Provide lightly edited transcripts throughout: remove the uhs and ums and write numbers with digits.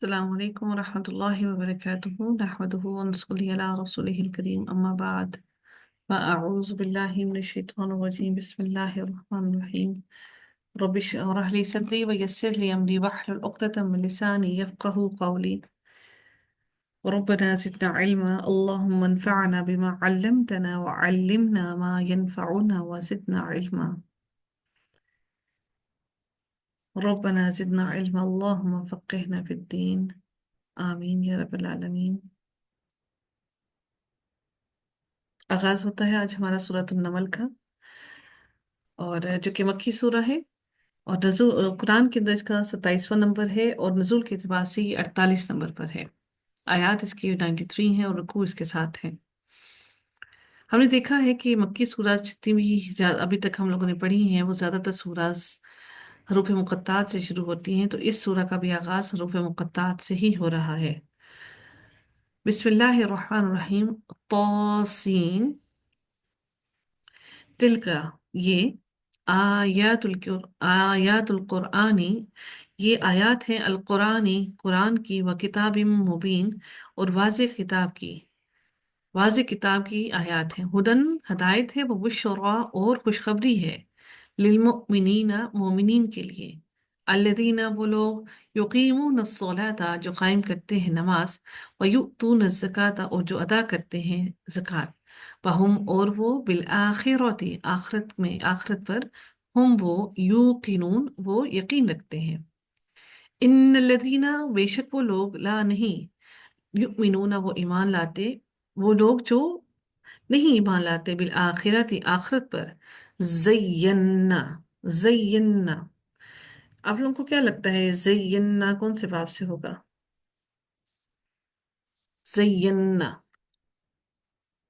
السلام عليكم ورحمة الله وبركاته. نحمده ونصلي على رسوله الكريم، أما بعد، فأعوذ بالله من الشيطان الرجيم. بسم الله الرحمن الرحيم. رب اشرح لي صدري ويسر لي أمري واحلل عقدة من لساني يفقه قولي. ربنا زدنا علما، اللهم انفعنا بما علمتنا وعلمنا ما ينفعنا وزدنا علما. ربنا زدنا علما، اللهم فقهنا في الدين. آمین یا رب العالمین۔ آغاز ہوتا ہے آج ہمارا سورۃ النمل کا، اور جو کہ مکی سورہ ہے، اور نزول قرآن کے اندر اس کا 27واں نمبر ہے، اور نزول کے اعتبار سے یہ 48 نمبر پر ہے۔ آیات اس کی 93 ہیں اور رکوع اس کے ساتھ ہیں۔ ہم نے دیکھا ہے کہ مکی سورہ جتنی بھی ابھی تک ہم لوگوں نے پڑھی ہیں، وہ زیادہ تر سورہ حروف مقطعات سے شروع ہوتی ہیں، تو اس سورہ کا بھی آغاز حروف مقطعات سے ہی ہو رہا ہے۔ بسم اللہ الرحمن الرحیم۔ طاسین، تلکا، یہ آیات القرآنی، یہ آیات ہیں القرآنی، قرآن کی، و کتاب مبین، اور واضح کتاب کی آیات ہیں، ہدن، ہدایت ہے، وہ بشرا، اور خوشخبری ہے، للمؤمنین، مومنین کے لیے، الذین، وہ لوگ، یقیمون الصلاۃ، جو قائم کرتے ہیں نماز، ویؤتون الزکاۃ، اور جو ادا کرتے ہیں زکوٰۃ، وہم، اور وہ، بالآخرۃ، آخرت پر، ہم وہ، یوقنون، وہ یقین رکھتے ہیں، ان الذین، بے شک وہ لوگ، لا نہیں، یؤمنون، وہ ایمان لاتے، وہ لوگ جو نہیں ایمان لاتے، بالآخرت، آخرت پر، زینا، زینا، آپ لوگوں کو کیا لگتا ہے زینا کون سے باب سے ہوگا؟ زینا،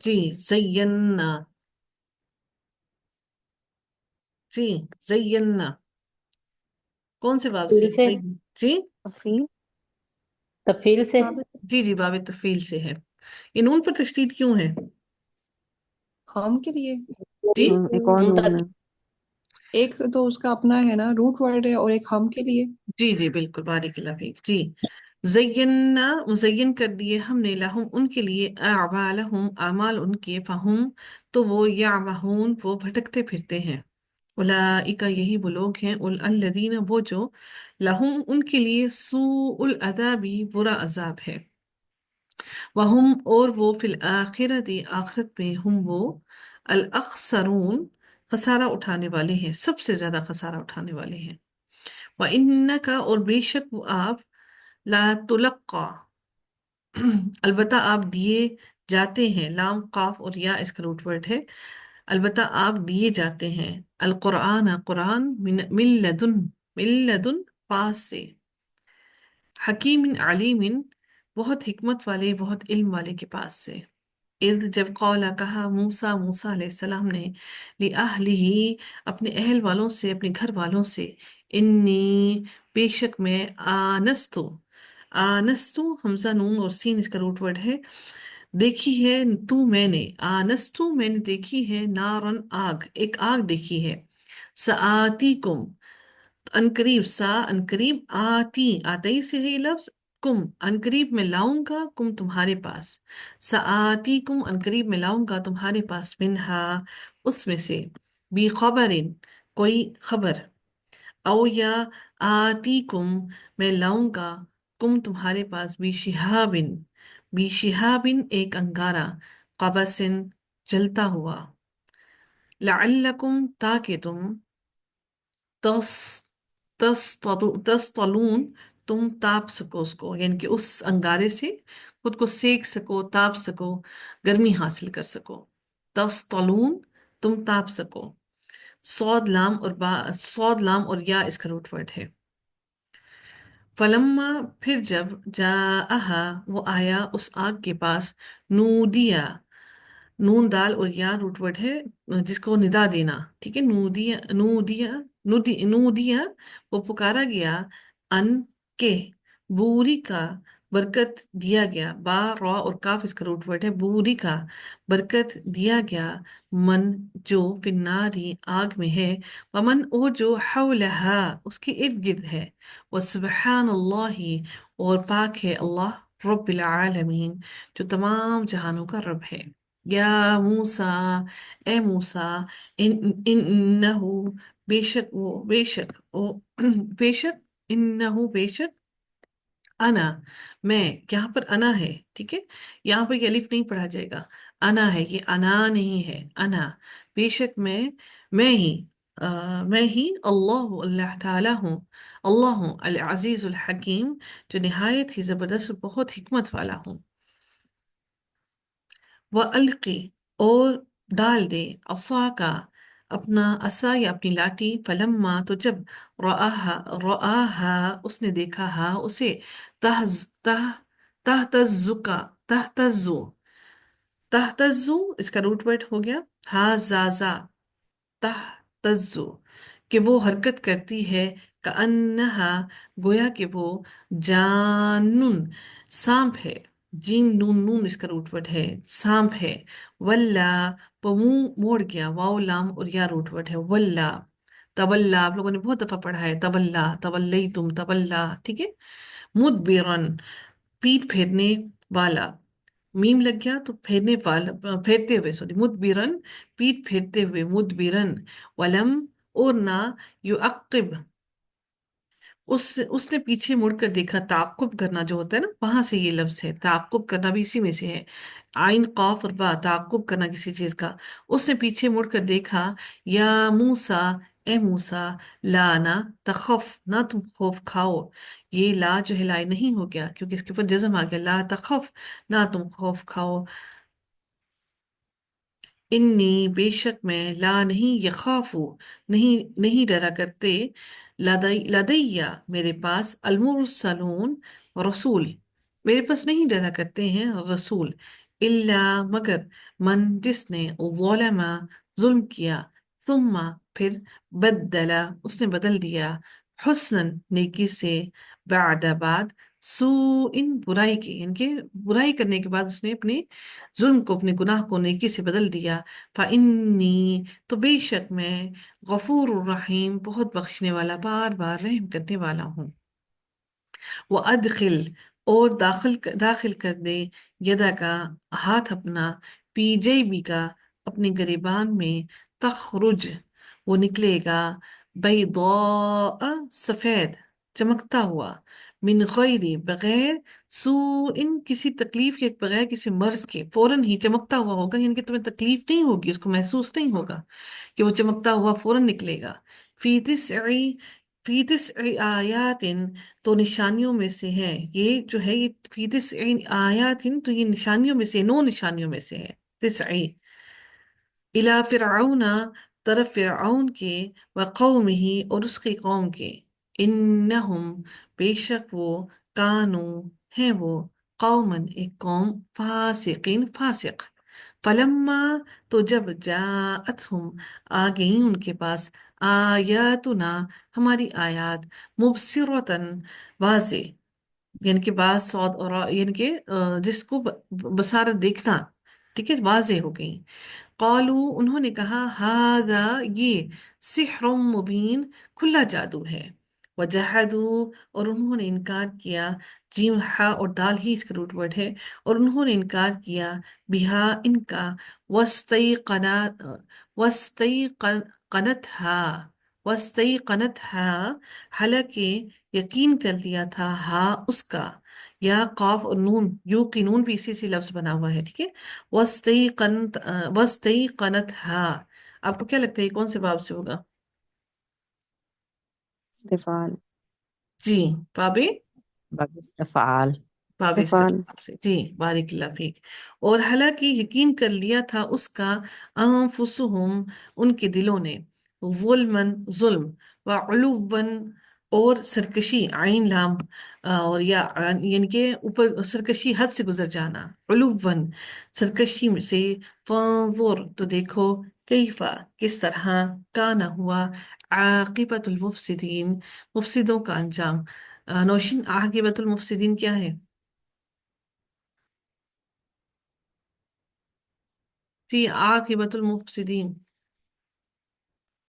جی، زینا، جی، زینا، کون سے باب سے تفیل سے جی، تفیل تفیل سے جی، جی، باب تفعیل سے ہے۔ یہ نون پر تشدید کیوں ہے؟ ہم کے لیے جی، ایک اور نون ہے۔ ایک تو اس کا اپنا ہے نا، روٹ ورڈ ہے، اور ایک ہم کے لیے۔ جی، جی، بالکل، بارک اللہ فیک، جی، زینا، مزین کر دیے ہم نے، لہم، ان کے لیے، اعمالہم، اعمال ان کے، فہم، تو وہ، یعمہون، وہ بھٹکتے پھرتے ہیں، اولئک، یہی وہ لوگ ہیں، الذین، وہ جو، لہم، ان کے لیے، سوء العذاب، برا عذاب ہے، وہم، اور وہ، فی الآخرۃ، آخرت میں، ہم وہ، الاخسرون، خسارہ اٹھانے والے ہیں، سب سے زیادہ خسارہ اٹھانے والے ہیں، وَإِنَّكَ، اور بے شک وہ آپ، لا تلقا، البتہ آپ دیے جاتے ہیں، لام، قاف اور یا اس کا روٹ ورڈ ہے، البتہ آپ دیے جاتے ہیں، القرآن، قرآن، من لدن، پاس سے، حکیم علیم، بہت حکمت والے، بہت علم والے کے پاس سے، اذ، جب، قولا، کہا، موسیٰ علیہ السلام نے، لِأَهْلِهِ، اپنے اہل والوں سے، اپنے گھر والوں سے، انی، بے شک میں، آنستو، حمزہ، نون اور سین اس کا روٹ ورڈ ہے، دیکھی ہے، میں نے، آنستو، میں نے دیکھی ہے، نارن، آگ، ایک آگ دیکھی ہے، سآتیکم، انقریب، انقریب، آتی سے ہے یہ لفظ، کم، انقریب میں لاؤں گا، کم، تمہارے پاس، سآتیکم، انقریب میں لاؤں گا تمہارے پاس، منہا، اس میں سے، بی خبرن، کوئی خبر، او یا، آتیکم، میں لاؤں گا، کم، تمہارے پاس، بی شہابن، ایک انگارہ، قبسن، جلتا ہوا، لعلکم، تاکہ تم، تس تسطلون، تم تاپ سکو اس کو، یعنی کہ اس انگارے سے خود کو سیک سکو، تاپ سکو، گرمی حاصل کر سکو، تسطلون، تم تاپ سکو، صاد، لام اور یا اس کا روٹ ورڈ ہے، فلما، پھر جب، جاءہا، وہ آیا اس آگ کے پاس، نودیا، نون، دال اور یا روٹ ورڈ ہے، جس کو ندا دینا، ٹھیک ہے، نودیا، وہ پکارا گیا، ان، کے، بوری کا، बरकत दिया गया, बा रा और काफ इसका रूट वर्ड है, बूरी का, बरकत दिया गया, मन जो फिन्नारी आग में है, वमन वो जो हौलहा उसके इर्द गिर्द है, व सुब्हानल्लाहि और पाक है अल्लाह रब्बिल आलमीन जो तमाम जहानों का रब है। या मूसा, ए मूसा, इन्नहु बेशक वो बेशक, इन्नहु बेशक, अना मैं, यहाँ पर अना है, ठीक है, यहाँ पर ये अलिफ नहीं पढ़ा जाएगा, अना है, ये अना नहीं है, अना, बेशक मैं ही, मैं ही अल्लाह, अल्लाह ताला हूँ, अल्लाह हूँ अल अजीज उल हकीम जो निहायत ही जबरदस्त और बहुत हिकमत वाला हूँ। व अलकी और डाल दे, असा का अपना असा या अपनी लाठी, फलम्मा तो जब, रआहा रआहा उसने देखा, हा उसे, तहज तह तहतज़्ज़ु का, तहतज़्ज़ु, तहतज़्ज़ु इसका रूट वर्ड हो गया हा जाजा, तहतज़्ज़ु कि वो हरकत करती है, कअन्नहा गोया कि वो, जानून सांप है, जीम नून नून इसका रूट वर्ड है, सांप है, वल्ला वो मुंह मोड़ गया, वाव लाम और या रूट वर्ड है, वल्ला, तवल्ला आप लोगों ने बहुत दफा पढ़ा है, तवल्ला तवल्लई तुम तवल्ला, ठीक है, मुदबिरन पीठ फेरने वाला, मीम लग गया तो फेरने वाला, फेरते हुए, सॉरी, मुदबिरन पीठ फेरते हुए, मुदबिरन, वलम और ना, युअक्किब उसने पीछे मुड़कर देखा, ताकुब करना जो होता है ना, वहां से ये लफ्ज है, ताकुब करना भी इसी में से है, आइन काफ और बा, ताकुब करना किसी चीज का, उसने पीछे मुड़कर देखा, या मूसा, ए मूसा, ला ना तखफ ना तुम खौफ खाओ, ये ला जो है लाई नहीं हो गया क्योंकि इसके ऊपर जज्म आ गया, ला तखफ ना तुम खौफ खाओ, इन्नी बेशक मैं, ला नहीं, यखाफू नहीं नहीं डरा करते, लदैया मेरे पास, अलमुरसलून रसूल मेरे पास नहीं डरा करते हैं रसूल, इल्ला मगर, मन जिसने, ज़लमा जुल्म किया, सुम्मा फिर, बदला उसने बदल दिया, हुस्नन नेकी से, बाद सू इन बुराई के, इनके बुराई करने के बाद उसने अपने जुल्म को, अपने गुनाह को नेकी से बदल दिया, फ़इन्नी तो बेशक मैं, गफूर रहीम बहुत बख्शने वाला, बार बार रहम करने वाला हूँ। वो अदखिल और दाखिल कर दे, यदा का हाथ अपना, पी जेबी का अपने गरिबान में, तखरुज वो निकलेगा, बैदा सफेद चमकता हुआ, मिन गैरी बगैर, सू इन किसी तकलीफ के, बगैर किसी मर्ज के, फौरन ही चमकता हुआ होगा, यानी कि तुम्हें तकलीफ नहीं होगी, उसको महसूस नहीं होगा कि वो चमकता हुआ फौरन निकलेगा। फी तिस्ई फी तिस्ई आयातिन तो निशानियों में से है, ये जो है ये फी तिस्ई आयातिन तो ये निशानियों में से, 9 निशानियों में से है, तिस्ई, इला फिरऔना तरफ फिरऔन के, व कौमिही और उसकी कौम के, इन्नहुम बेशक वो, कानू है वो, कौमन एक कौम, फासिकीन फासिक, फलम्मा तो जब, जाअतहुम आ गई उनके पास, आयातुना हमारी आयात, मुबसिरतन वाजे, यानी कि बात सौद और यानी कि जिसको बसारत देखना, ठीक है, वाजे हो गई, कालू उन्होंने कहा, हादा ये, सिहरुम मुबीन खुला जादू है, वजहदू और उन्होंने इनकार किया, जीम हा और दाल ही इसका रूट वर्ड है, और उन्होंने इनकार किया, बिहा इनका, वस्तई कना वस्तई कनत हा वस्तई कनत हा हालांकि यकीन कर लिया था, हा उसका, या काफ और नून, यू की नून भी इसी से लफ्ज बना हुआ है, ठीक है, वस्तई कनत हा, आपको क्या लगता है ये कौन से बाब से होगा? इस्तेफाल। जी, पाबे, बाकी इस्तेफाल। पाबे इस्तेफाल। इस्तेफाल से, जी, बारिकल्लाह फीक, और हालांकि यकीन कर लिया था उसका, अनफुसुहुम उनके दिलों ने, जुल्मन जुल्म, व उलुवन और सरकशी, आइन लाम और या यानी के ऊपर सरकशी, हद से गुजर जाना, उलुवन सरकशी में से, फंजुर तो देखो, कैफा किस तरह, काना हुआ, आकिबतुल मुफसिदीन मुफसिदों का अंजाम, नौशीन, आकिबतुल मुफसिदीन क्या है? जी आकिबतुल मुफसिदीन।